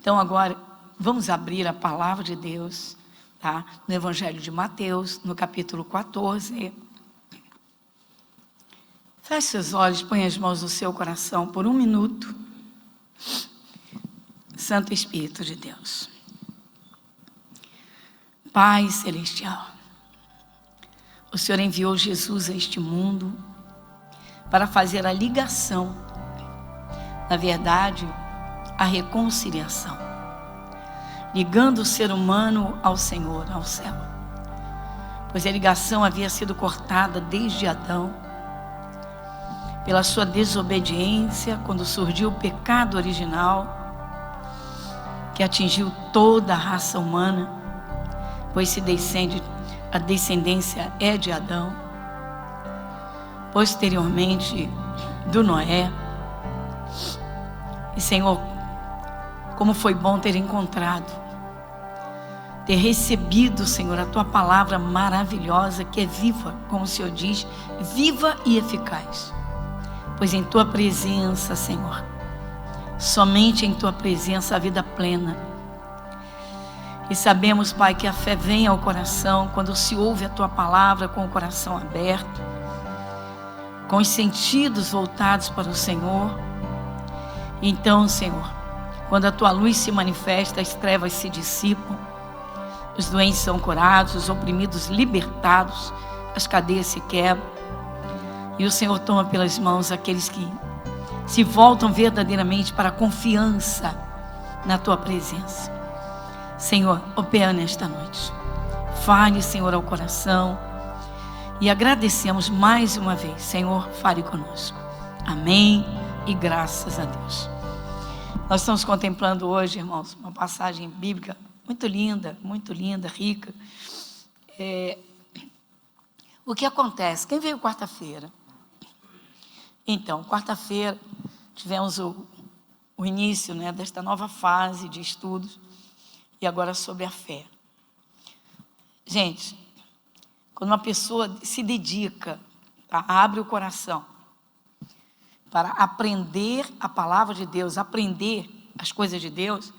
Então agora vamos abrir a palavra de Deus, tá? No Evangelho de Mateus, no capítulo 14. Feche seus olhos, põe as mãos no seu coração por 1 minuto. Santo Espírito de Deus. Pai Celestial, o Senhor enviou Jesus a este mundo para fazer a ligação, na verdade, a reconciliação, ligando o ser humano ao Senhor, ao céu. Pois a ligação havia sido cortada desde Adão, pela sua desobediência, quando surgiu o pecado original, que atingiu toda a raça humana, pois a descendência é de Adão, posteriormente do Noé. E Senhor, como foi bom ter encontrado, ter recebido, Senhor, a Tua palavra maravilhosa, que é viva, como o Senhor diz, viva e eficaz. Pois em Tua presença, Senhor, somente em Tua presença a vida plena. E sabemos, Pai, que a fé vem ao coração quando se ouve a Tua palavra com o coração aberto, com os sentidos voltados para o Senhor. Então, Senhor, quando a Tua luz se manifesta, as trevas se dissipam, os doentes são curados, os oprimidos libertados, as cadeias se quebram, e o Senhor toma pelas mãos aqueles que se voltam verdadeiramente para a confiança na Tua presença. Senhor, opera nesta noite. Fale, Senhor, ao coração. E agradecemos mais uma vez. Senhor, fale conosco. Amém e graças a Deus. Nós estamos contemplando hoje, irmãos, uma passagem bíblica muito linda, rica. O que acontece? Quem veio quarta-feira? Então, quarta-feira, tivemos o início, né, desta nova fase de estudos, e agora sobre a fé. Gente, quando uma pessoa se dedica, tá, abre o coração para aprender a palavra de Deus, aprender as coisas de Deus,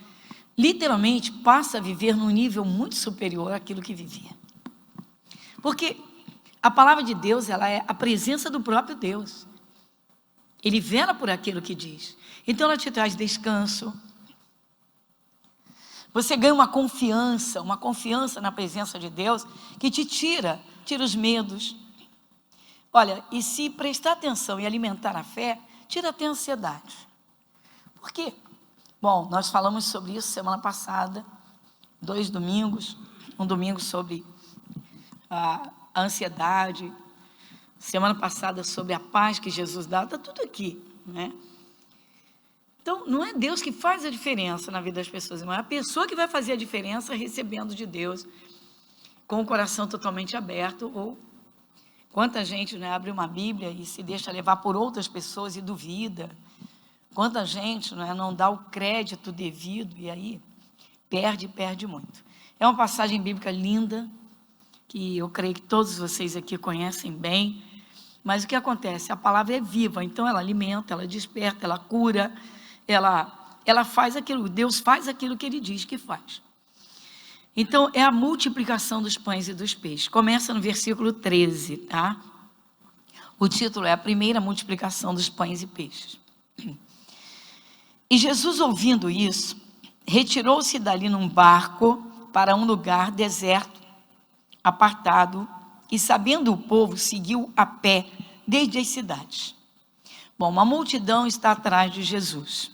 literalmente passa a viver num nível muito superior àquilo que vivia. Porque a palavra de Deus, ela é a presença do próprio Deus. Ele vela por aquilo que diz. Então ela te traz descanso. Você ganha uma confiança na presença de Deus, que te tira os medos. Olha, e se prestar atenção e alimentar a fé, tira até a ansiedade. Por quê? Bom, nós falamos sobre isso semana passada, 2 domingos, um domingo sobre a ansiedade, semana passada sobre a paz que Jesus dá, está tudo aqui, né? Então, não é Deus que faz a diferença na vida das pessoas, não é a pessoa que vai fazer a diferença recebendo de Deus, com o coração totalmente aberto. Ou quanta gente, né, abre uma Bíblia e se deixa levar por outras pessoas e duvida. Quanta gente, né, não dá o crédito devido e aí perde muito. É uma passagem bíblica linda, que eu creio que todos vocês aqui conhecem bem, mas o que acontece? A palavra é viva, então ela alimenta, ela desperta, ela cura, ela faz aquilo, Deus faz aquilo que Ele diz que faz. Então, é a multiplicação dos pães e dos peixes. Começa no versículo 13, tá? O título é a primeira multiplicação dos pães e peixes. E Jesus, ouvindo isso, retirou-se dali num barco para um lugar deserto, apartado, e sabendo o povo, seguiu a pé desde as cidades. Bom, uma multidão está atrás de Jesus.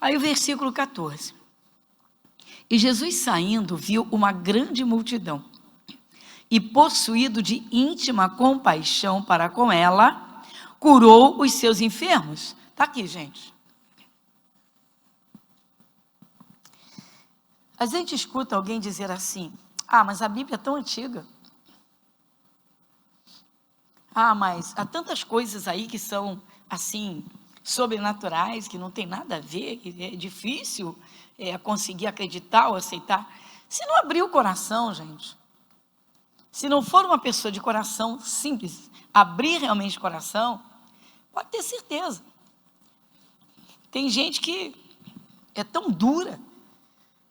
Aí o versículo 14. E Jesus saindo, viu uma grande multidão, e possuído de íntima compaixão para com ela, curou os seus enfermos. Está aqui, gente. A gente escuta alguém dizer assim: ah, mas a Bíblia é tão antiga. Ah, mas há tantas coisas aí que são, assim, sobrenaturais, que não tem nada a ver, que é difícil conseguir acreditar ou aceitar. Se não abrir o coração, gente, se não for uma pessoa de coração simples, abrir realmente o coração, pode ter certeza. Tem gente que é tão dura,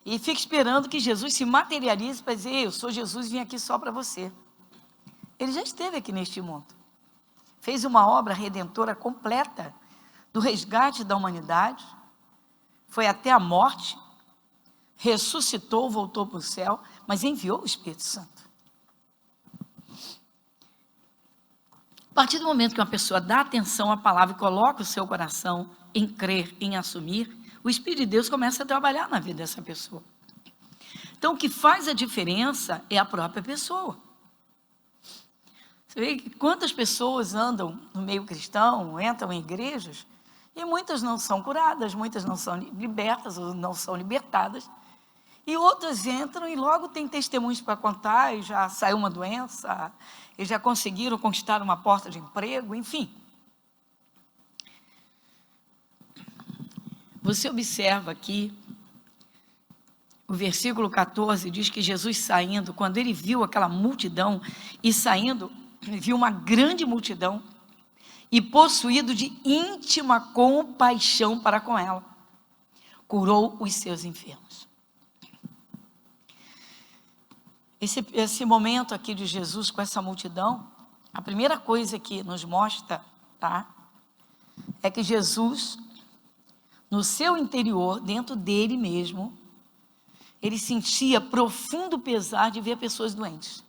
e fica esperando que Jesus se materialize para dizer: eu sou Jesus e vim aqui só para você. Ele já esteve aqui neste mundo. Fez uma obra redentora completa do resgate da humanidade. Foi até a morte, ressuscitou, voltou para o céu, mas enviou o Espírito Santo. A partir do momento que uma pessoa dá atenção à palavra e coloca o seu coração em crer, em assumir, o Espírito de Deus começa a trabalhar na vida dessa pessoa. Então, o que faz a diferença é a própria pessoa. Você vê que quantas pessoas andam no meio cristão, entram em igrejas, e muitas não são curadas, muitas não são libertas ou não são libertadas, e outras entram e logo têm testemunhos para contar, e já saiu uma doença, e já conseguiram conquistar uma porta de emprego, enfim. Você observa aqui, o versículo 14 diz que Jesus saindo, quando ele viu aquela multidão, e saindo, ele viu uma grande multidão, e possuído de íntima compaixão para com ela, curou os seus enfermos. Esse momento aqui de Jesus com essa multidão, a primeira coisa que nos mostra, tá, é que Jesus, no seu interior, dentro dele mesmo, ele sentia profundo pesar de ver pessoas doentes.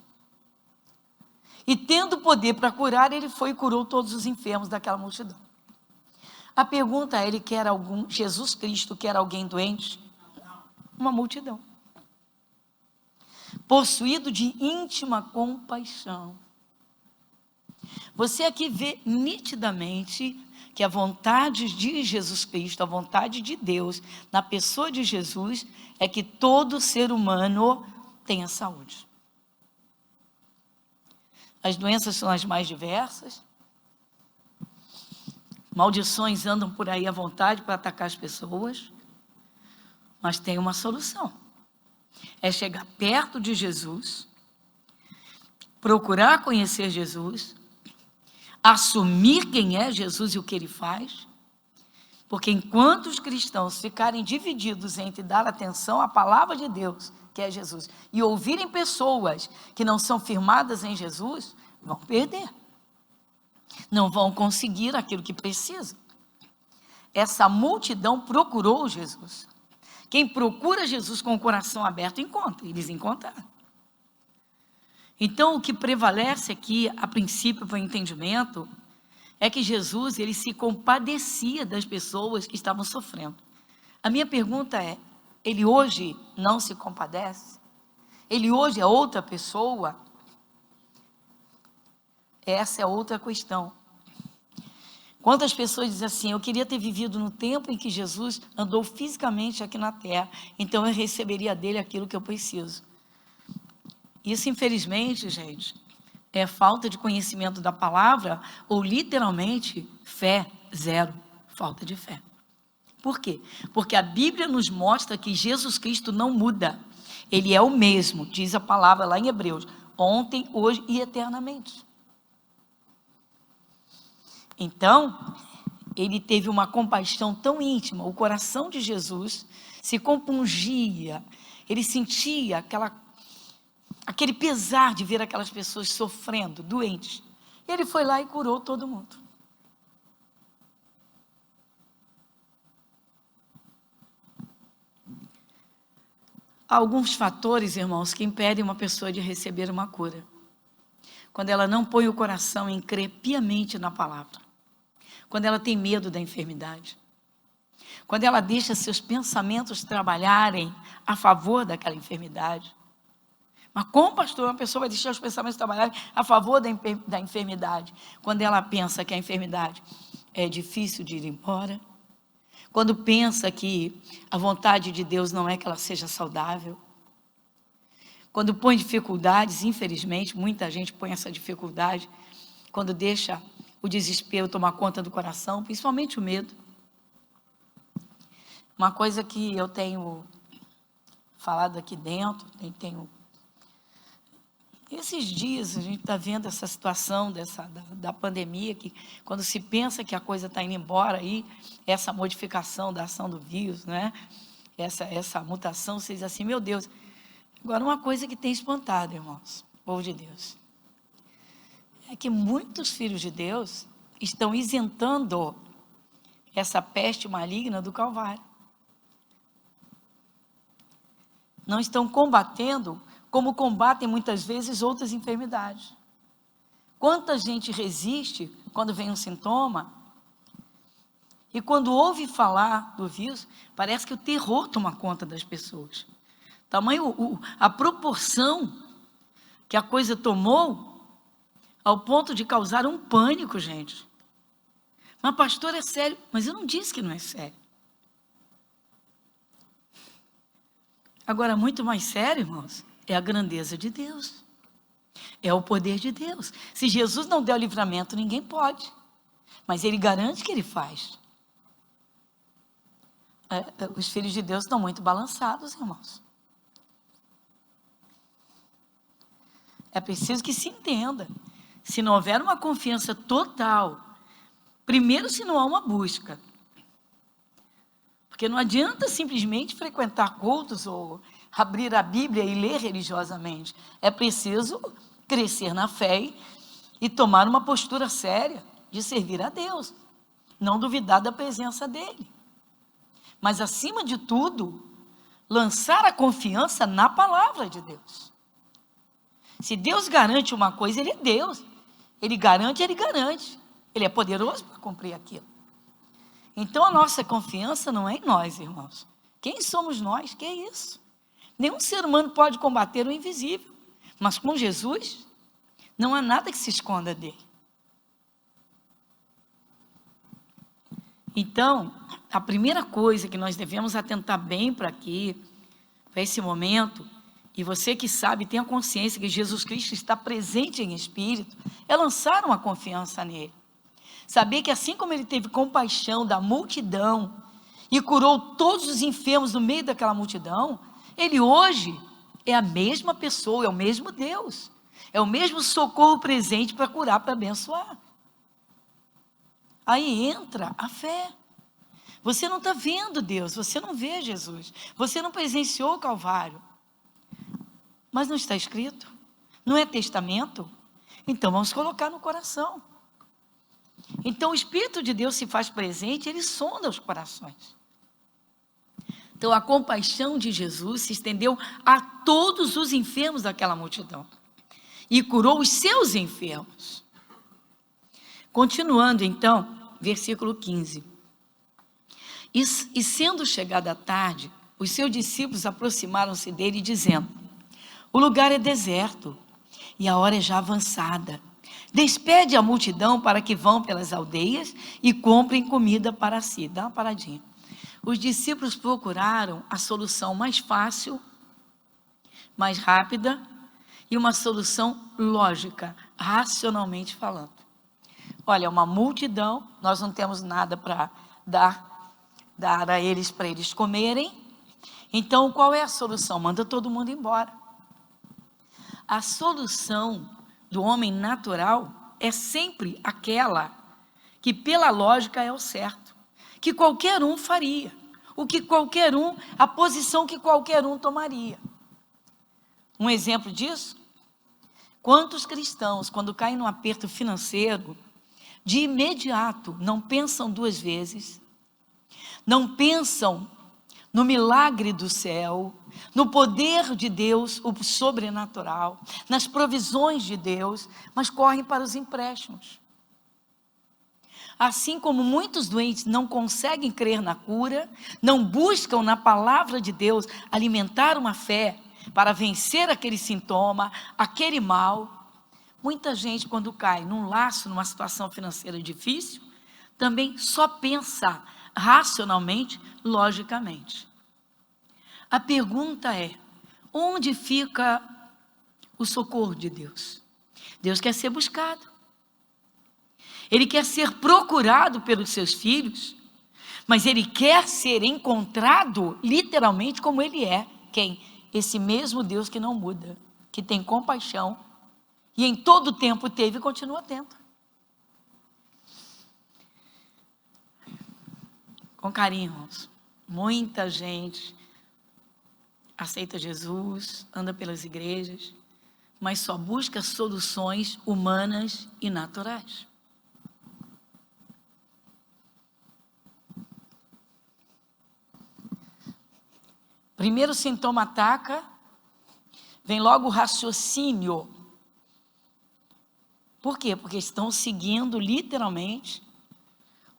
E tendo poder para curar, ele foi e curou todos os enfermos daquela multidão. A pergunta é, Jesus Cristo quer alguém doente? Uma multidão. Possuído de íntima compaixão. Você aqui vê nitidamente que a vontade de Jesus Cristo, a vontade de Deus, na pessoa de Jesus, é que todo ser humano tenha saúde. As doenças são as mais diversas, maldições andam por aí à vontade para atacar as pessoas, mas tem uma solução. É chegar perto de Jesus, procurar conhecer Jesus, assumir quem é Jesus e o que ele faz, porque enquanto os cristãos ficarem divididos entre dar atenção à palavra de Deus, que é Jesus, e ouvirem pessoas que não são firmadas em Jesus, vão perder. Não vão conseguir aquilo que precisam. Essa multidão procurou Jesus. Quem procura Jesus com o coração aberto, encontra. Eles encontraram. Então, o que prevalece aqui, a princípio, para o entendimento, é que Jesus, ele se compadecia das pessoas que estavam sofrendo. A minha pergunta é, ele hoje não se compadece? Ele hoje é outra pessoa? Essa é outra questão. Quantas pessoas dizem assim, eu queria ter vivido no tempo em que Jesus andou fisicamente aqui na terra, então eu receberia dele aquilo que eu preciso. Isso, infelizmente, gente, é falta de conhecimento da palavra, ou literalmente, fé zero, falta de fé. Por quê? Porque a Bíblia nos mostra que Jesus Cristo não muda. Ele é o mesmo, diz a palavra lá em Hebreus, ontem, hoje e eternamente. Então, ele teve uma compaixão tão íntima, o coração de Jesus se compungia, ele sentia aquele pesar de ver aquelas pessoas sofrendo, doentes. Ele foi lá e curou todo mundo. Há alguns fatores, irmãos, que impedem uma pessoa de receber uma cura. Quando ela não põe o coração em crer piamente na palavra. Quando ela tem medo da enfermidade. Quando ela deixa seus pensamentos trabalharem a favor daquela enfermidade. Mas como, pastor, uma pessoa vai deixar os pensamentos trabalharem a favor da enfermidade? Quando ela pensa que a enfermidade é difícil de ir embora. Quando pensa que a vontade de Deus não é que ela seja saudável. Quando põe dificuldades, infelizmente, muita gente põe essa dificuldade, quando deixa o desespero tomar conta do coração, principalmente o medo. Uma coisa que eu tenho falado aqui dentro, esses dias a gente está vendo essa situação da pandemia, que quando se pensa que a coisa está indo embora, aí essa modificação da ação do vírus, né? essa mutação, você diz assim, meu Deus. Agora, uma coisa que tem espantado, irmãos, povo de Deus, é que muitos filhos de Deus estão isentando essa peste maligna do Calvário. Não estão combatendo como combatem muitas vezes outras enfermidades. Quanta gente resiste quando vem um sintoma, e quando ouve falar do vírus, parece que o terror toma conta das pessoas. A proporção que a coisa tomou, ao ponto de causar um pânico, gente. Mas pastor, é sério? Mas eu não disse que não é sério. Agora, muito mais sério, irmãos, é a grandeza de Deus. É o poder de Deus. Se Jesus não der o livramento, ninguém pode. Mas Ele garante que Ele faz. Os filhos de Deus estão muito balançados, irmãos. É preciso que se entenda. Se não houver uma confiança total, primeiro, se não há uma busca. Porque não adianta simplesmente frequentar cultos ou abrir a Bíblia e ler religiosamente. É preciso crescer na fé e tomar uma postura séria de servir a Deus. Não duvidar da presença dEle. Mas, acima de tudo, lançar a confiança na palavra de Deus. Se Deus garante uma coisa, Ele é Deus. Ele garante, Ele garante. Ele é poderoso para cumprir aquilo. Então, a nossa confiança não é em nós, irmãos. Quem somos nós? Que é isso? Nenhum ser humano pode combater o invisível. Mas com Jesus, não há nada que se esconda dele. Então, a primeira coisa que nós devemos atentar bem para esse momento, e você que sabe, tenha consciência que Jesus Cristo está presente em espírito, é lançar uma confiança nele. Saber que assim como ele teve compaixão da multidão e curou todos os enfermos no meio daquela multidão, ele hoje é a mesma pessoa, é o mesmo Deus, é o mesmo socorro presente para curar, para abençoar. Aí entra a fé. Você não está vendo Deus, você não vê Jesus, você não presenciou o Calvário, mas não está escrito, não é testamento, então vamos colocar no coração. Então o Espírito de Deus se faz presente, ele sonda os corações. Então a compaixão de Jesus se estendeu a todos os enfermos daquela multidão e curou os seus enfermos. Continuando então, versículo 15. E sendo chegada a tarde, os seus discípulos aproximaram-se dele dizendo, o lugar é deserto e a hora é já avançada. Despede a multidão para que vão pelas aldeias e comprem comida para si. Dá uma paradinha. Os discípulos procuraram a solução mais fácil, mais rápida e uma solução lógica, racionalmente falando. Olha, uma multidão, nós não temos nada para dar a eles, para eles comerem. Então, qual é a solução? Manda todo mundo embora. A solução do homem natural é sempre aquela que, pela lógica, é o certo. Que qualquer um faria. A posição que qualquer um tomaria. Um exemplo disso? Quantos cristãos, quando caem num aperto financeiro, de imediato não pensam duas vezes, não pensam no milagre do céu, no poder de Deus, o sobrenatural, nas provisões de Deus, mas correm para os empréstimos. Assim como muitos doentes não conseguem crer na cura, não buscam na palavra de Deus alimentar uma fé para vencer aquele sintoma, aquele mal, muita gente, quando cai num laço, numa situação financeira difícil, também só pensa racionalmente, logicamente. A pergunta é, onde fica o socorro de Deus? Deus quer ser buscado. Ele quer ser procurado pelos seus filhos, mas Ele quer ser encontrado literalmente como Ele é. Quem? Esse mesmo Deus que não muda, que tem compaixão, e em todo o tempo teve e continua tendo. Com carinho, irmãos. Muita gente aceita Jesus, anda pelas igrejas, mas só busca soluções humanas e naturais. Primeiro sintoma ataca, vem logo o raciocínio. Por quê? Porque estão seguindo literalmente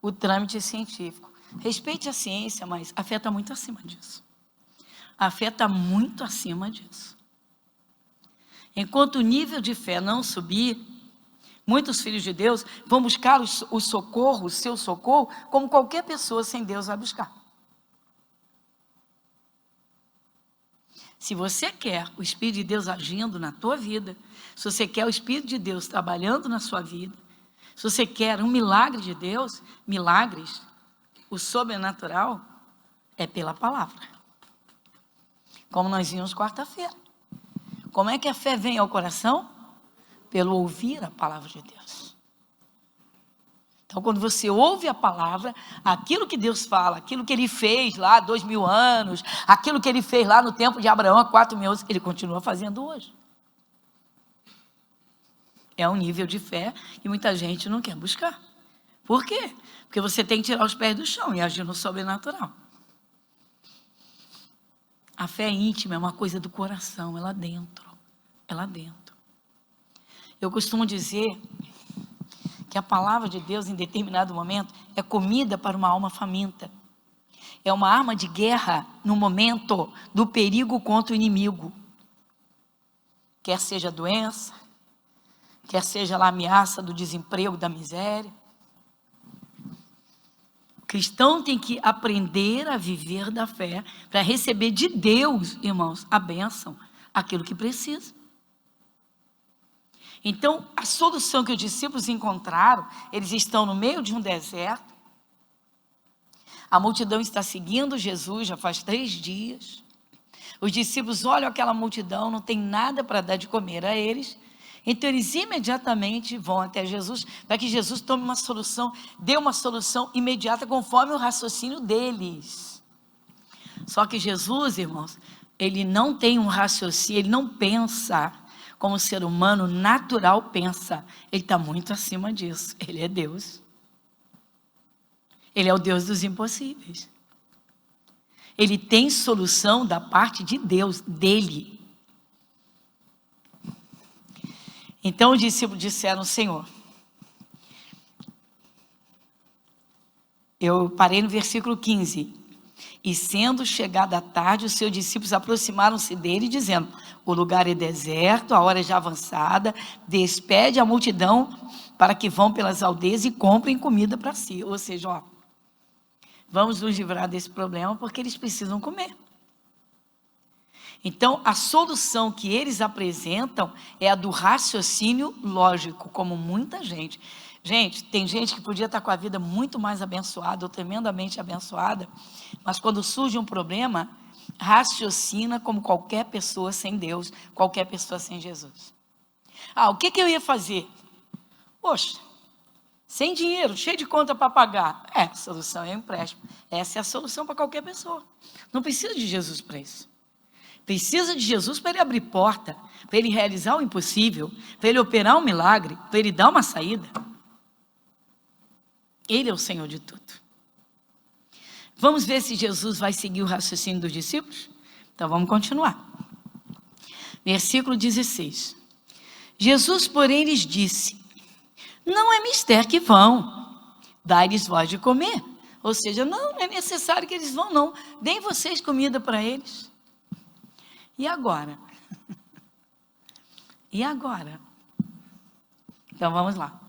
o trâmite científico. Respeite a ciência, mas a fé está muito acima disso. A fé está muito acima disso. Enquanto o nível de fé não subir, muitos filhos de Deus vão buscar o socorro, o seu socorro, como qualquer pessoa sem Deus vai buscar. Se você quer o Espírito de Deus agindo na tua vida, se você quer o Espírito de Deus trabalhando na sua vida, se você quer um milagre de Deus, milagres, o sobrenatural é pela palavra. Como nós vimos quarta-feira. Como é que a fé vem ao coração? Pelo ouvir a palavra de Deus. Então, quando você ouve a palavra, aquilo que Deus fala, aquilo que Ele fez lá há 2000 anos, aquilo que Ele fez lá no tempo de Abraão há 4000 anos, Ele continua fazendo hoje. É um nível de fé que muita gente não quer buscar. Por quê? Porque você tem que tirar os pés do chão e agir no sobrenatural. A fé íntima é uma coisa do coração, é lá dentro. É lá dentro. Eu costumo dizer que a palavra de Deus, em determinado momento, é comida para uma alma faminta. É uma arma de guerra no momento do perigo contra o inimigo. Quer seja a doença, quer seja a ameaça do desemprego, da miséria. O cristão tem que aprender a viver da fé para receber de Deus, irmãos, a bênção, aquilo que precisa. Então, a solução que os discípulos encontraram, eles estão no meio de um deserto, a multidão está seguindo Jesus já faz 3 dias, os discípulos olham aquela multidão, não tem nada para dar de comer a eles, então eles imediatamente vão até Jesus, para que Jesus tome uma solução, dê uma solução imediata conforme o raciocínio deles. Só que Jesus, irmãos, ele não tem um raciocínio, ele não pensa como o ser humano natural pensa. Ele está muito acima disso. Ele é Deus. Ele é o Deus dos impossíveis. Ele tem solução da parte de Deus, dele. Então os discípulos disseram: Senhor, eu parei no versículo 15. E sendo chegada a tarde, os seus discípulos aproximaram-se dele, dizendo: o lugar é deserto, a hora é já avançada, despede a multidão para que vão pelas aldeias e comprem comida para si. Ou seja, ó, vamos nos livrar desse problema porque eles precisam comer. Então, a solução que eles apresentam é a do raciocínio lógico, como muita gente. Gente, tem gente que podia estar com a vida muito mais abençoada ou tremendamente abençoada, mas quando surge um problema, raciocina como qualquer pessoa sem Deus, qualquer pessoa sem Jesus. O que eu ia fazer? Poxa, sem dinheiro, cheio de conta para pagar. A solução é o empréstimo. Essa é a solução para qualquer pessoa. Não precisa de Jesus para isso. Precisa de Jesus para ele abrir porta, para ele realizar o impossível, para ele operar um milagre, para ele dar uma saída. Ele é o Senhor de tudo. Vamos ver se Jesus vai seguir o raciocínio dos discípulos? Então vamos continuar. Versículo 16. Jesus, porém, lhes disse: não é mister que vão, dai-lhes vós de comer. Ou seja, não é necessário que eles vão, não. Deem vocês comida para eles. E agora? E agora? Então vamos lá.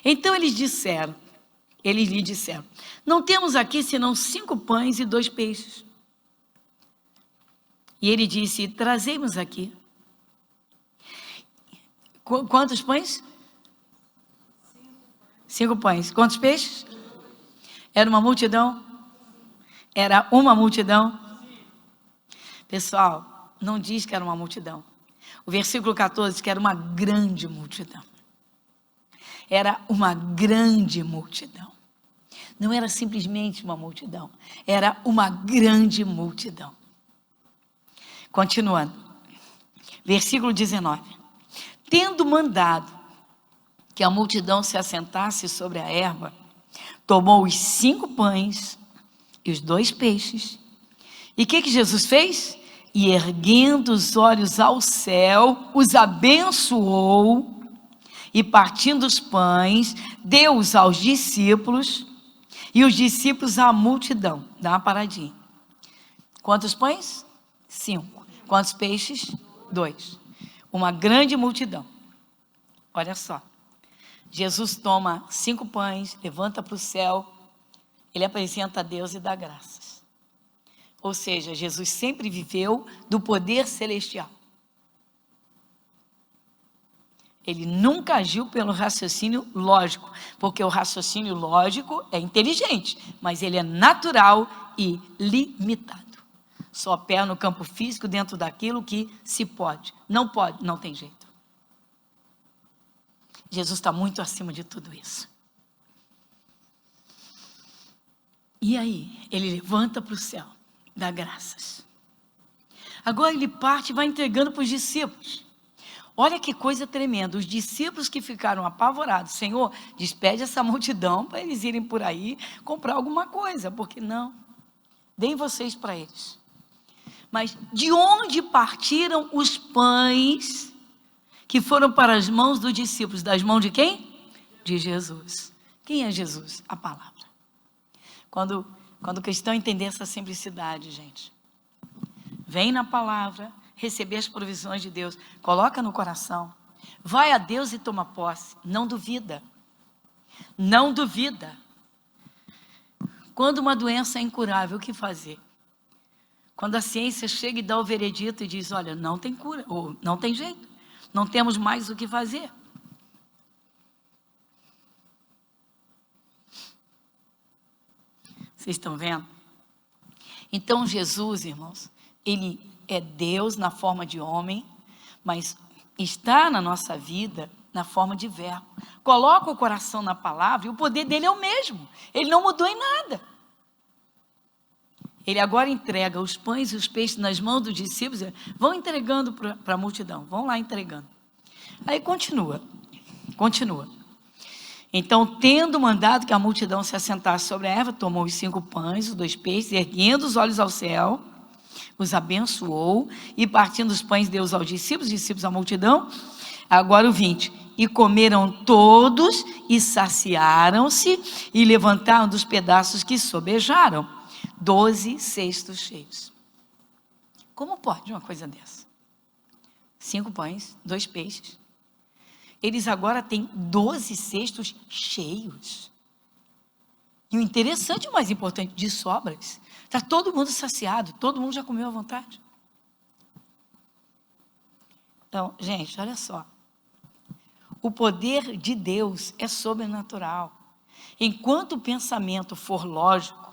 Então eles lhe disseram: não temos aqui senão 5 pães e 2 peixes. E ele disse: trazemos aqui. Quantos pães? 5 pães. Quantos peixes? Era uma multidão? Era uma multidão? Pessoal, não diz que era uma multidão. O versículo 14 diz que era uma grande multidão. Era uma grande multidão. Não era simplesmente uma multidão, era uma grande multidão. Continuando. Versículo 19. Tendo mandado que a multidão se assentasse sobre a erva, tomou os 5 pães e os 2 peixes. E o que Jesus fez? E erguendo os olhos ao céu, os abençoou, e partindo os pães, deu-os aos discípulos, e os discípulos à multidão. Dá uma paradinha. Quantos pães? 5. Quantos peixes? 2. Uma grande multidão. Olha só. Jesus toma 5 pães, levanta para o céu, ele apresenta a Deus e dá graças. Ou seja, Jesus sempre viveu do poder celestial. Ele nunca agiu pelo raciocínio lógico, porque o raciocínio lógico é inteligente, mas ele é natural e limitado. Só opera no campo físico dentro daquilo que se pode. Não pode, não tem jeito. Jesus está muito acima de tudo isso. E aí, ele levanta para o céu, dá graças. Agora ele parte e vai entregando para os discípulos. Olha que coisa tremenda, os discípulos que ficaram apavorados, Senhor, despede essa multidão para eles irem por aí comprar alguma coisa, porque não, deem vocês para eles. Mas de onde partiram os pães que foram para as mãos dos discípulos? Das mãos de quem? De Jesus. Quem é Jesus? A palavra. Quando o cristão entender essa simplicidade, gente, vem na palavra, receber as provisões de Deus, coloca no coração, vai a Deus e toma posse, não duvida, não duvida. Quando uma doença é incurável, o que fazer? Quando a ciência chega e dá o veredito e diz, olha, não tem cura, ou não tem jeito, não temos mais o que fazer. Vocês estão vendo? Então Jesus, irmãos, ele é Deus na forma de homem, mas está na nossa vida na forma de verbo. Coloca o coração na palavra e o poder dele é o mesmo. Ele não mudou em nada. Ele agora entrega os pães e os peixes nas mãos dos discípulos, vão entregando para a multidão, vão lá entregando. Aí continua. Então, tendo mandado que a multidão se assentasse sobre a erva, tomou os 5 pães, os 2 peixes, erguendo os olhos ao céu, os abençoou, e partindo os pães deu aos discípulos à multidão. Agora o 20. E comeram todos, e saciaram-se, e levantaram dos pedaços que sobejaram 12 cestos cheios. Como pode uma coisa dessa? 5 pães, 2 peixes. Eles agora têm 12 cestos cheios. E o interessante, o mais importante, de sobras. Está todo mundo saciado, todo mundo já comeu à vontade. Então, gente, olha só. O poder de Deus é sobrenatural. Enquanto o pensamento for lógico,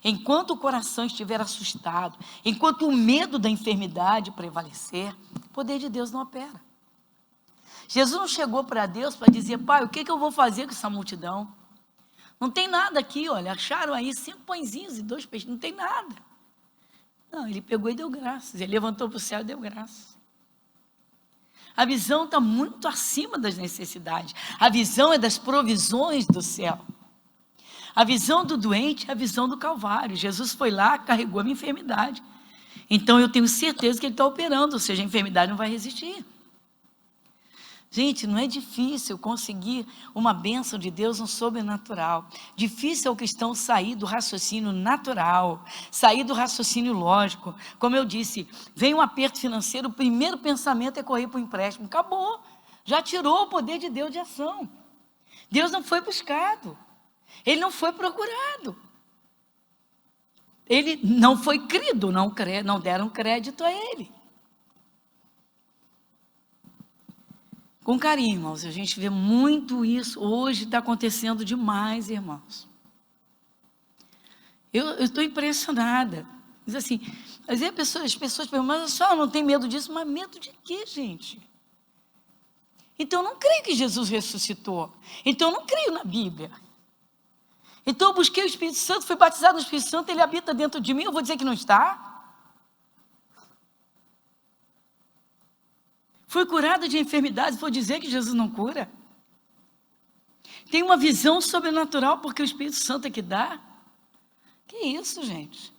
enquanto o coração estiver assustado, enquanto o medo da enfermidade prevalecer, o poder de Deus não opera. Jesus não chegou para Deus para dizer, pai, o que eu vou fazer com essa multidão? Não tem nada aqui, olha, acharam aí 5 pãezinhos e 2 peixes, não tem nada. Não, ele pegou e deu graças, ele levantou para o céu e deu graças. A visão está muito acima das necessidades, a visão é das provisões do céu. A visão do doente é a visão do Calvário. Jesus foi lá, carregou a minha enfermidade. Então eu tenho certeza que ele está operando, ou seja, a enfermidade não vai resistir. Gente, não é difícil conseguir uma bênção de Deus no sobrenatural. Difícil é o cristão sair do raciocínio natural, sair do raciocínio lógico. Como eu disse, vem um aperto financeiro, o primeiro pensamento é correr para o empréstimo. Acabou, já tirou o poder de Deus de ação. Deus não foi buscado, ele não foi procurado. Ele não foi crido, não deram crédito a ele. Com carinho, irmãos, a gente vê muito isso, hoje está acontecendo demais, irmãos. Eu estou impressionada. Diz assim, às vezes as pessoas perguntam, mas a senhora não tem medo disso? Mas medo de quê, gente? Então eu não creio que Jesus ressuscitou. Então eu não creio na Bíblia. Então eu busquei o Espírito Santo, fui batizado no Espírito Santo, ele habita dentro de mim, eu vou dizer que não está? Foi curado de enfermidades, vou dizer que Jesus não cura. Tem uma visão sobrenatural porque o Espírito Santo é que dá. Que isso, gente?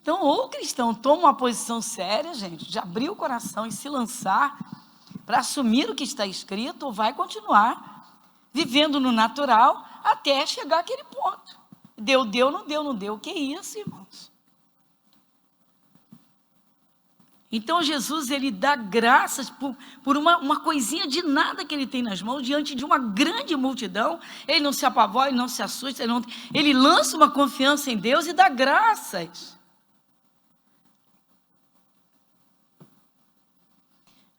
Então, ou o cristão toma uma posição séria, gente, de abrir o coração e se lançar para assumir o que está escrito, ou vai continuar vivendo no natural até chegar àquele ponto. Deu, não deu. Que isso, irmãos? Então, Jesus, ele dá graças por uma coisinha de nada que ele tem nas mãos, diante de uma grande multidão. Ele não se apavora, ele não se assusta, ele lança uma confiança em Deus e dá graças.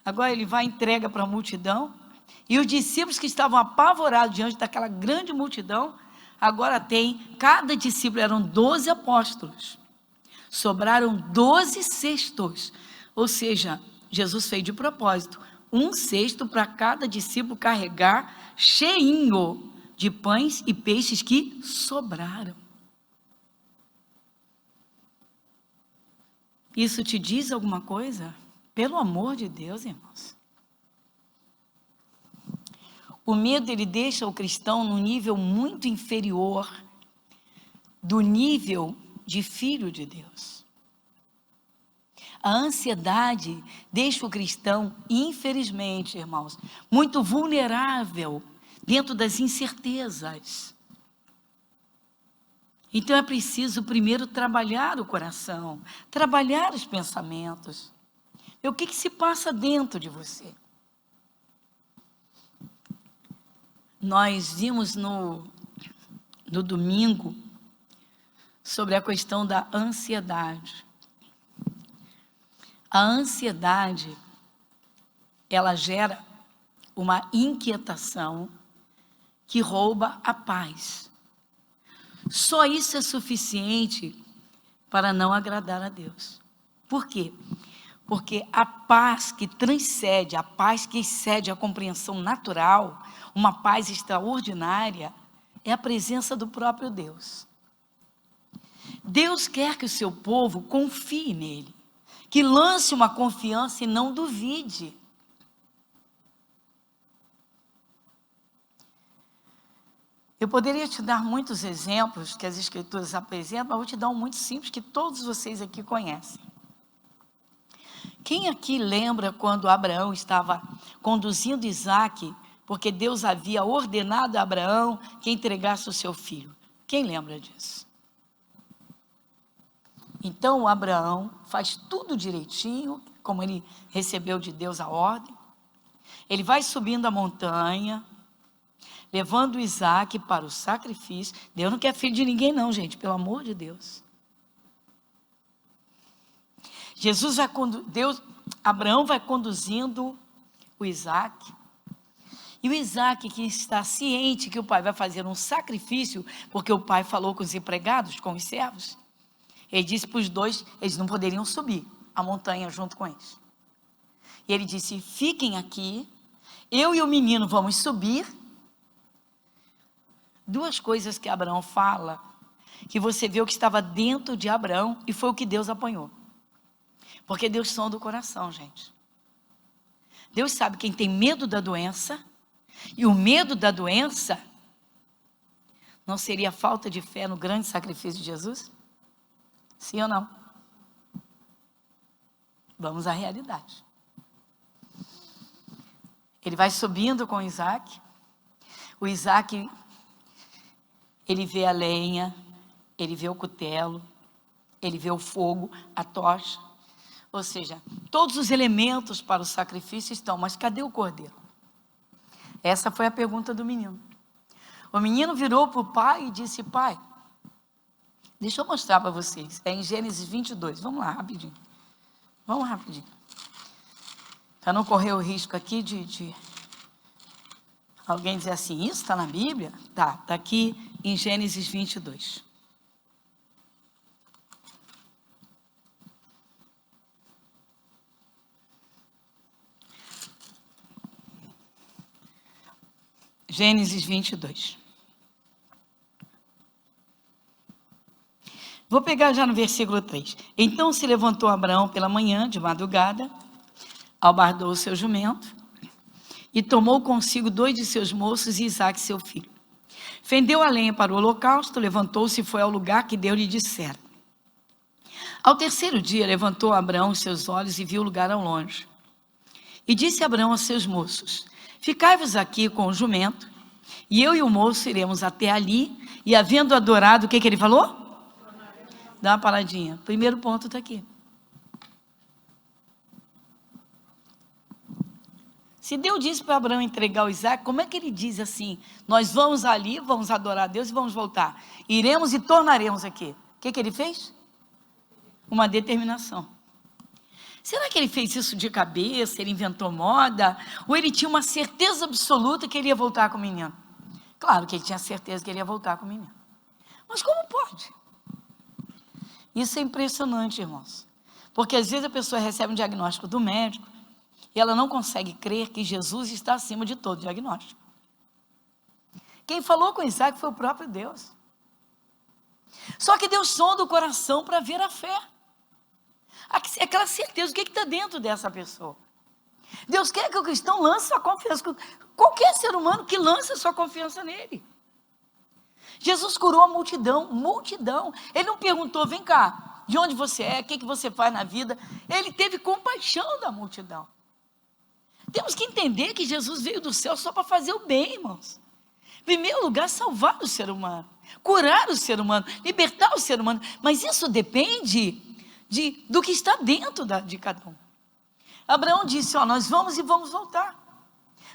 Agora ele vai e entrega para a multidão, e os discípulos que estavam apavorados diante daquela grande multidão, agora cada discípulo eram 12 apóstolos, sobraram 12 cestos, ou seja, Jesus fez de propósito, um cesto para cada discípulo carregar, cheinho de pães e peixes que sobraram. Isso te diz alguma coisa? Pelo amor de Deus, irmãos. O medo, ele deixa o cristão num nível muito inferior do nível de filho de Deus. A ansiedade deixa o cristão, infelizmente, irmãos, muito vulnerável dentro das incertezas. Então é preciso primeiro trabalhar o coração, trabalhar os pensamentos. O que se passa dentro de você? Nós vimos no domingo sobre a questão da ansiedade. A ansiedade, ela gera uma inquietação que rouba a paz. Só isso é suficiente para não agradar a Deus. Por quê? Porque a paz que transcende, a paz que excede a compreensão natural, uma paz extraordinária, é a presença do próprio Deus. Deus quer que o seu povo confie nele, que lance uma confiança e não duvide. Eu poderia te dar muitos exemplos que as Escrituras apresentam, mas vou te dar um muito simples que todos vocês aqui conhecem. Quem aqui lembra quando Abraão estava conduzindo Isaque, porque Deus havia ordenado a Abraão que entregasse o seu filho? Quem lembra disso? Então Abraão faz tudo direitinho, como ele recebeu de Deus a ordem. Ele vai subindo a montanha, levando Isaque para o sacrifício. Deus não quer filho de ninguém não, gente, pelo amor de Deus. Abraão vai conduzindo o Isaque, e o Isaque, que está ciente que o pai vai fazer um sacrifício, porque o pai falou com os empregados, com os servos, ele disse para os dois, eles não poderiam subir a montanha junto com eles. E ele disse: fiquem aqui, eu e o menino vamos subir. Duas coisas que Abraão fala, que você vê o que estava dentro de Abraão, e foi o que Deus apanhou. Porque Deus sonda o coração, gente. Deus sabe quem tem medo da doença, e o medo da doença não seria falta de fé no grande sacrifício de Jesus? Sim ou não? Vamos à realidade. Ele vai subindo com Isaque. O Isaque, ele vê a lenha, ele vê o cutelo, ele vê o fogo, a tocha. Ou seja, todos os elementos para o sacrifício estão, mas cadê o cordeiro? Essa foi a pergunta do menino. O menino virou para o pai e disse: pai, deixa eu mostrar para vocês. É em Gênesis 22. Vamos lá, rapidinho. Vamos rapidinho. Para não correr o risco aqui de alguém dizer assim: isso está na Bíblia? Está aqui em Gênesis 22. Gênesis 22. Vou pegar já no versículo 3. Então se levantou Abraão pela manhã, de madrugada, albardou o seu jumento e tomou consigo 2 de seus moços e Isaque, seu filho. Fendeu a lenha para o holocausto, levantou-se e foi ao lugar que Deus lhe dissera. Ao terceiro dia, levantou Abraão os seus olhos e viu o lugar ao longe. E disse Abraão a seus moços: ficai-vos aqui com o jumento, e eu e o moço iremos até ali, e havendo adorado, o que ele falou? Dá uma paradinha. Primeiro ponto está aqui. Se Deus disse para Abraão entregar o Isaque, como é que ele diz assim? Nós vamos ali, vamos adorar a Deus e vamos voltar. Iremos e tornaremos aqui. O que ele fez? Uma determinação. Será que ele fez isso de cabeça? Ele inventou moda? Ou ele tinha uma certeza absoluta que ele ia voltar com o menino? Claro que ele tinha certeza que ele ia voltar com o menino. Mas como pode? Isso é impressionante, irmãos. Porque às vezes a pessoa recebe um diagnóstico do médico e ela não consegue crer que Jesus está acima de todo diagnóstico. Quem falou com Isaque foi o próprio Deus. Só que Deus sonda o coração para ver a fé. Aquela certeza, o que está dentro dessa pessoa? Deus quer que o cristão lance sua confiança. Qualquer ser humano que lance a sua confiança nele. Jesus curou a multidão. Ele não perguntou, vem cá, de onde você é, o que você faz na vida. Ele teve compaixão da multidão. Temos que entender que Jesus veio do céu só para fazer o bem, irmãos. Em primeiro lugar, salvar o ser humano, curar o ser humano, libertar o ser humano. Mas isso depende do que está dentro de cada um. Abraão disse, nós vamos e vamos voltar.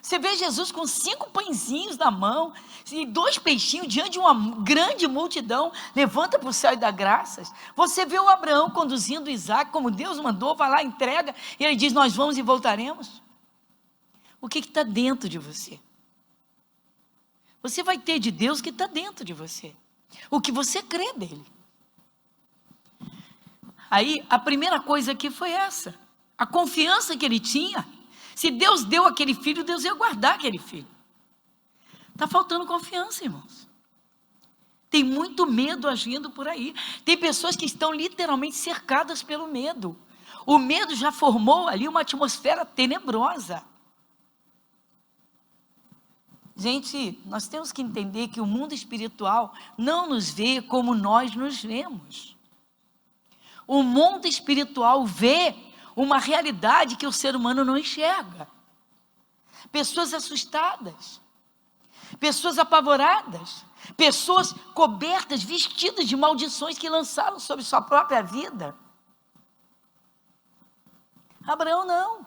Você vê Jesus com 5 pãezinhos na mão e 2 peixinhos diante de uma grande multidão, levanta para o céu e dá graças. Você vê o Abraão conduzindo Isaque, como Deus mandou, vai lá, entrega, e ele diz, nós vamos e voltaremos. O que está dentro de você? Você vai ter de Deus o que está dentro de você. O que você crê dele. Aí, a primeira coisa aqui foi essa. A confiança que ele tinha. Se Deus deu aquele filho, Deus ia guardar aquele filho. Está faltando confiança, irmãos. Tem muito medo agindo por aí. Tem pessoas que estão literalmente cercadas pelo medo. O medo já formou ali uma atmosfera tenebrosa. Gente, nós temos que entender que o mundo espiritual não nos vê como nós nos vemos. O mundo espiritual vê uma realidade que o ser humano não enxerga. Pessoas assustadas, pessoas apavoradas, pessoas cobertas, vestidas de maldições que lançaram sobre sua própria vida. Abraão não.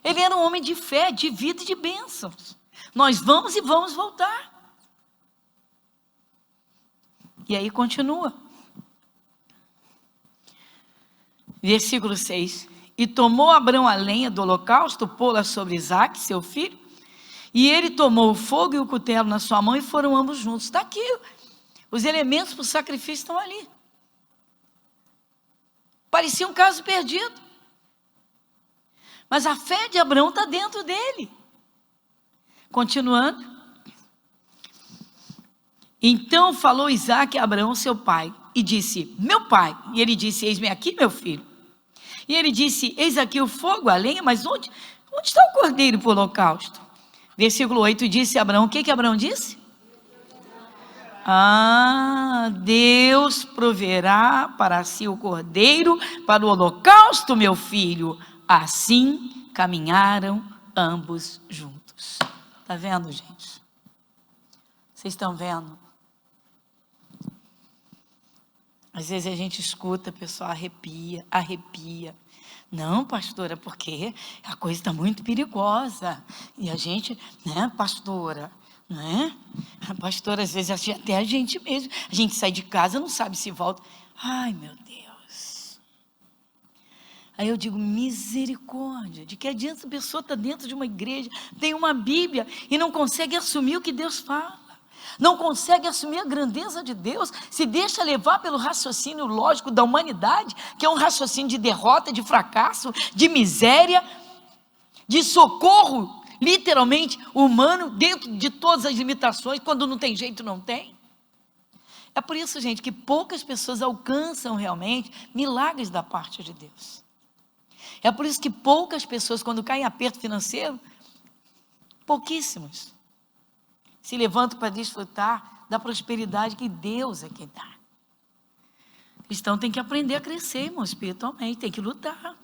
Ele era um homem de fé, de vida e de bênçãos. Nós vamos e vamos voltar. E aí continua. Versículo 6. E tomou Abraão a lenha do holocausto, pô-la sobre Isaque, seu filho, e ele tomou o fogo e o cutelo na sua mão e foram ambos juntos. Está aqui, os elementos para o sacrifício estão ali. Parecia um caso perdido. Mas a fé de Abraão está dentro dele. Continuando. Então falou Isaque a Abraão, seu pai, e disse, meu pai. E ele disse, eis-me aqui, meu filho. E ele disse, eis aqui o fogo, a lenha, mas onde está o cordeiro para o holocausto? Versículo 8, disse Abraão, o que Abraão disse? Deus proverá para si o cordeiro para o holocausto, meu filho. Assim caminharam ambos juntos. Está vendo, gente? Vocês estão vendo? Às vezes a gente escuta, a pessoa arrepia. Não, pastora, porque a coisa está muito perigosa. E a gente, pastora, pastora, às vezes até a gente mesmo. A gente sai de casa, não sabe se volta. Ai, meu Deus. Aí eu digo, misericórdia. De que adianta a pessoa estar dentro de uma igreja, tem uma Bíblia e não consegue assumir o que Deus fala. Não consegue assumir a grandeza de Deus, se deixa levar pelo raciocínio lógico da humanidade, que é um raciocínio de derrota, de fracasso, de miséria, de socorro, literalmente humano, dentro de todas as limitações, quando não tem jeito, não tem. É por isso, gente, que poucas pessoas alcançam realmente milagres da parte de Deus. É por isso que poucas pessoas, quando caem em aperto financeiro, pouquíssimos, se levantam para desfrutar da prosperidade que Deus é quem dá. O cristão tem que aprender a crescer, irmão, espiritualmente, tem que lutar.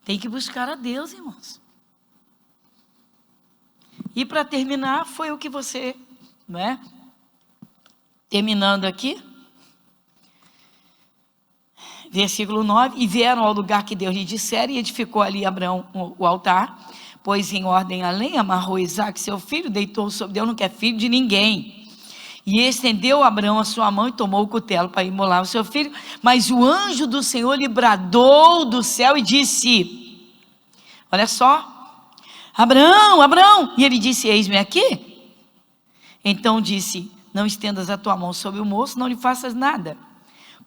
Tem que buscar a Deus, irmãos. E para terminar, foi o que você, não é? Terminando aqui, versículo 9, e vieram ao lugar que Deus lhe dissera, e edificou ali Abraão o altar, pôs em ordem a lenha, amarrou Isaque, seu filho, deitou sobre Deus, não quer filho de ninguém. E estendeu Abraão a sua mão e tomou o cutelo para imolar o seu filho. Mas o anjo do Senhor lhe bradou do céu e disse, olha só, Abraão, Abraão. E ele disse, eis-me aqui. Então disse, não estendas a tua mão sobre o moço, não lhe faças nada.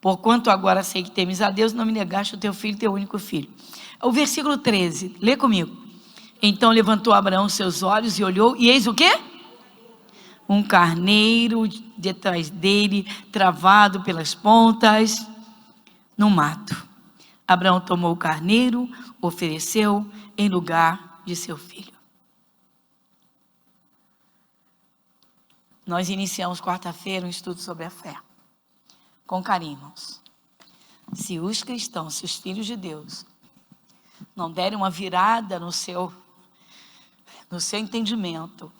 Porquanto agora sei que temes a Deus, não me negaste o teu filho, teu único filho. O versículo 13, lê comigo. Então levantou Abraão seus olhos e olhou, e eis o quê? Um carneiro detrás dele, travado pelas pontas, no mato. Abraão tomou o carneiro, ofereceu em lugar de seu filho. Nós iniciamos quarta-feira um estudo sobre a fé. Com carinho, irmãos. Se os cristãos, se os filhos de Deus, não derem uma virada no seu entendimento,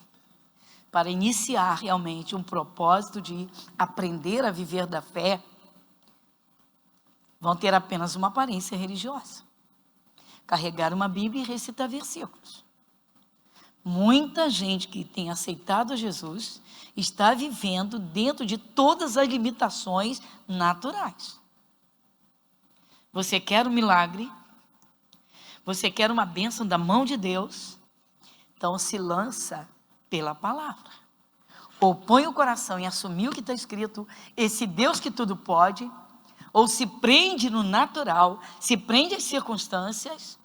para iniciar realmente um propósito de aprender a viver da fé, vão ter apenas uma aparência religiosa. Carregar uma Bíblia e recitar versículos. Muita gente que tem aceitado Jesus está vivendo dentro de todas as limitações naturais. Você quer um milagre? Você quer uma bênção da mão de Deus? Então se lança pela palavra. Ou põe o coração em assumir o que está escrito, esse Deus que tudo pode, ou se prende no natural, se prende às circunstâncias,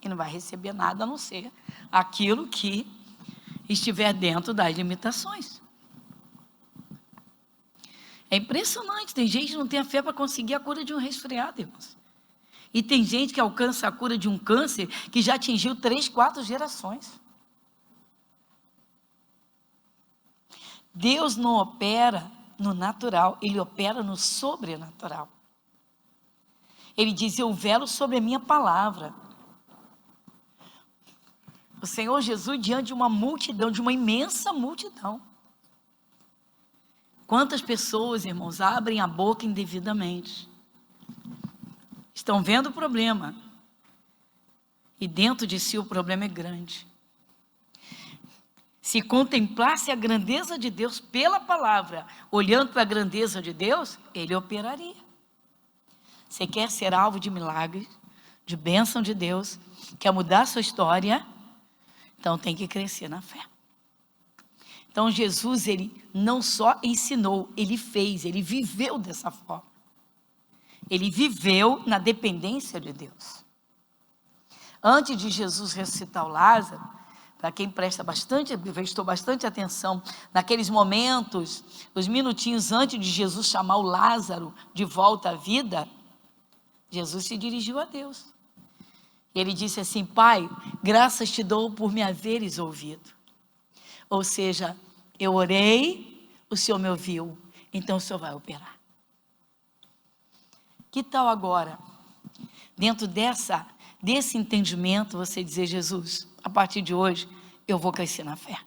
e não vai receber nada a não ser aquilo que estiver dentro das limitações. É impressionante, tem gente que não tem a fé para conseguir a cura de um resfriado, irmãos. E tem gente que alcança a cura de um câncer que já atingiu 3, 4 gerações. Deus não opera no natural, Ele opera no sobrenatural. Ele diz, eu velo sobre a minha palavra. O Senhor Jesus, diante de uma multidão, de uma imensa multidão. Quantas pessoas, irmãos, abrem a boca indevidamente? Estão vendo o problema. E dentro de si o problema é grande. Se contemplasse a grandeza de Deus pela palavra, olhando para a grandeza de Deus, Ele operaria. Você quer ser alvo de milagres, de bênção de Deus, quer mudar a sua história, então tem que crescer na fé. Então Jesus, Ele não só ensinou, Ele fez, Ele viveu dessa forma. Ele viveu na dependência de Deus. Antes de Jesus ressuscitar o Lázaro, para quem prestou bastante atenção naqueles momentos, os minutinhos antes de Jesus chamar o Lázaro de volta à vida, Jesus se dirigiu a Deus. Ele disse assim, Pai, graças te dou por me haveres ouvido. Ou seja, eu orei, o Senhor me ouviu, então o Senhor vai operar. Que tal agora, dentro desse entendimento, você dizer, Jesus, a partir de hoje, eu vou crescer na fé.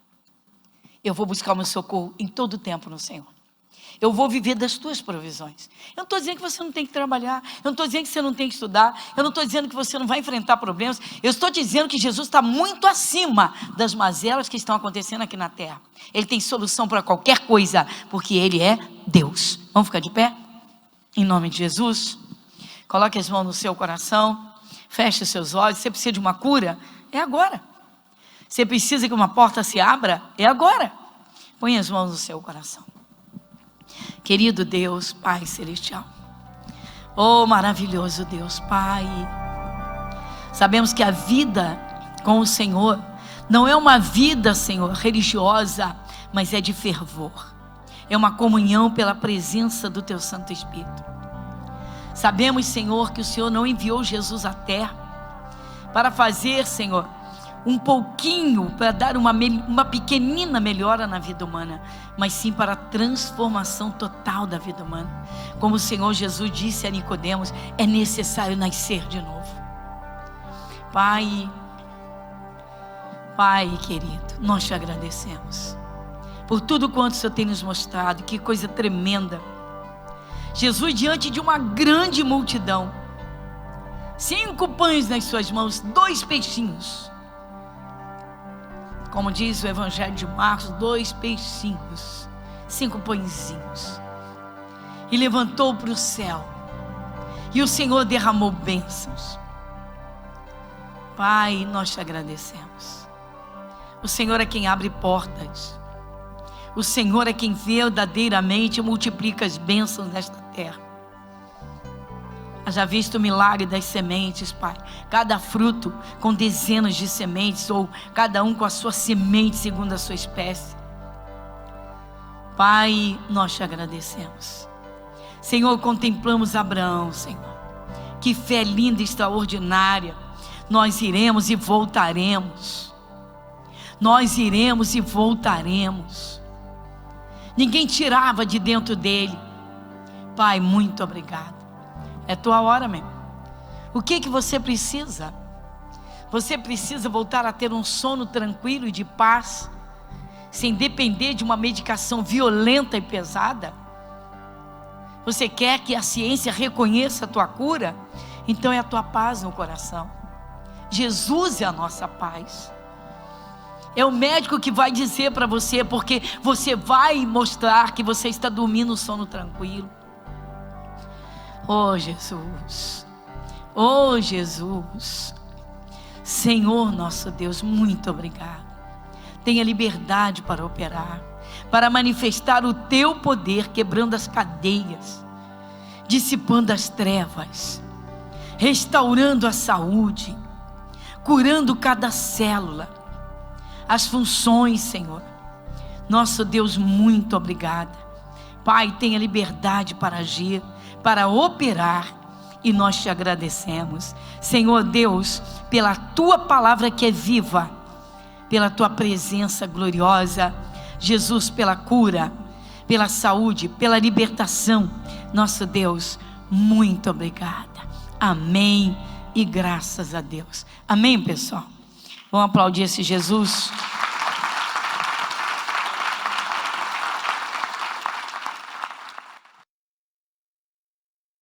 Eu vou buscar o meu socorro em todo o tempo no Senhor. Eu vou viver das tuas provisões. Eu não estou dizendo que você não tem que trabalhar. Eu não estou dizendo que você não tem que estudar. Eu não estou dizendo que você não vai enfrentar problemas. Eu estou dizendo que Jesus está muito acima das mazelas que estão acontecendo aqui na terra. Ele tem solução para qualquer coisa, porque Ele é Deus. Vamos ficar de pé? Em nome de Jesus. Coloque as mãos no seu coração. Feche os seus olhos. Você precisa de uma cura? É agora. Você precisa que uma porta se abra? É agora. Põe as mãos no seu coração. Querido Deus, Pai Celestial. Oh, maravilhoso Deus, Pai. Sabemos que a vida com o Senhor não é uma vida, Senhor, religiosa, mas é de fervor. É uma comunhão pela presença do Teu Santo Espírito. Sabemos, Senhor, que o Senhor não enviou Jesus à terra para fazer, Senhor, um pouquinho, para dar uma pequenina melhora na vida humana, mas sim para a transformação total da vida humana. Como o Senhor Jesus disse a Nicodemos, é necessário nascer de novo. Pai querido, nós te agradecemos por tudo quanto o Senhor tem nos mostrado. Que coisa tremenda. Jesus, diante de uma grande multidão, 5 pães nas suas mãos, 2 peixinhos, como diz o Evangelho de Marcos, 2 peixinhos, 5 pãezinhos, e levantou para o céu, e o Senhor derramou bênçãos. Pai, nós te agradecemos. O Senhor é quem abre portas, o Senhor é quem verdadeiramente multiplica as bênçãos nesta terra. Haja visto o milagre das sementes, Pai. Cada fruto com dezenas de sementes, ou cada um com a sua semente segundo a sua espécie. Pai, nós te agradecemos. Senhor, contemplamos Abraão, Senhor. Que fé linda e extraordinária. Nós iremos e voltaremos. Nós iremos e voltaremos. Ninguém tirava de dentro dele. Pai, muito obrigado. É tua hora mesmo. O que você precisa? Você precisa voltar a ter um sono tranquilo e de paz, sem depender de uma medicação violenta e pesada? Você quer que a ciência reconheça a tua cura? Então é a tua paz no coração. Jesus é a nossa paz. É o médico que vai dizer para você, porque você vai mostrar que você está dormindo um sono tranquilo. Oh Jesus, oh Jesus, Senhor nosso Deus, muito obrigado. Tenha liberdade para operar, para manifestar o teu poder, quebrando as cadeias, dissipando as trevas, restaurando a saúde, curando cada célula, as funções, Senhor. Nosso Deus, muito obrigada. Pai, tenha liberdade para agir, para operar, e nós te agradecemos, Senhor Deus, pela tua palavra que é viva, pela tua presença gloriosa, Jesus, pela cura, pela saúde, pela libertação. Nosso Deus, muito obrigada. Amém e graças a Deus. Amém, pessoal? Vamos aplaudir esse Jesus.